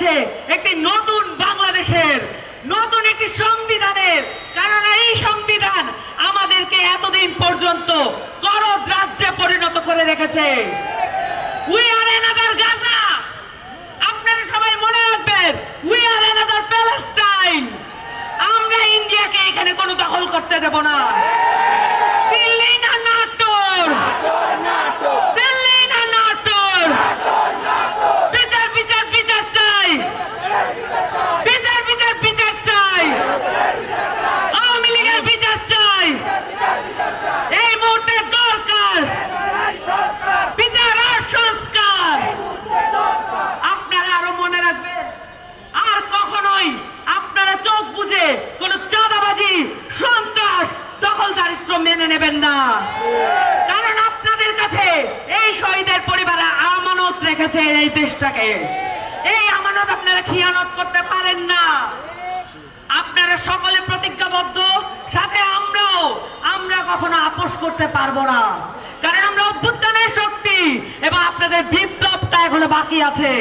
হচ্ছে একটি নতুন বাংলাদেশের, নতুন একটি সংবিধানের। কারণ এই সংবিধান আমাদেরকে এতদিন পর্যন্ত করদ রাজ্যে পরিণত করে রেখেছে। We are another Gaza. আপনারা সবাই মনে রাখবেন, উই আর অ্যানাদার প্যালেস্টাইন। আমরা ইন্ডিয়াকে এখানে কোনো দখল করতে দেব না। দিল্লি না নাটোর, দিল্লি না নাটোর। বিচার বিচার বিচার চাই, বিচার বিচার বিচার চাই, আওয়ামী লীগের বিচার চাই। এই মুহূর্তে দরকার বিচার আর সংস্কার। আপনারা আরো মনে রাখবেন, আর কখনোই আপনারা চোখ বুঝে কোন চাঁদাবাজি, সন্ত্রাস, দখলদারিত্ব মেনে নেবেন না। কারণ আপনাদের কাছে এই শহীদের পরিবারে আমানত রেখেছে এই দেশটাকে। এই আমানত আপনারা খিয়ানত করতে পারেন না। আপনারা সকলে প্রতিজ্ঞাবদ্ধ, সাথে আমরাও। আমরা কখনো আপোষ করতে পারবো না, কারণ আমরা অভ্যুত্থানের শক্তি এবং আপনাদের বিপ্লবটা এখনো বাকি আছে।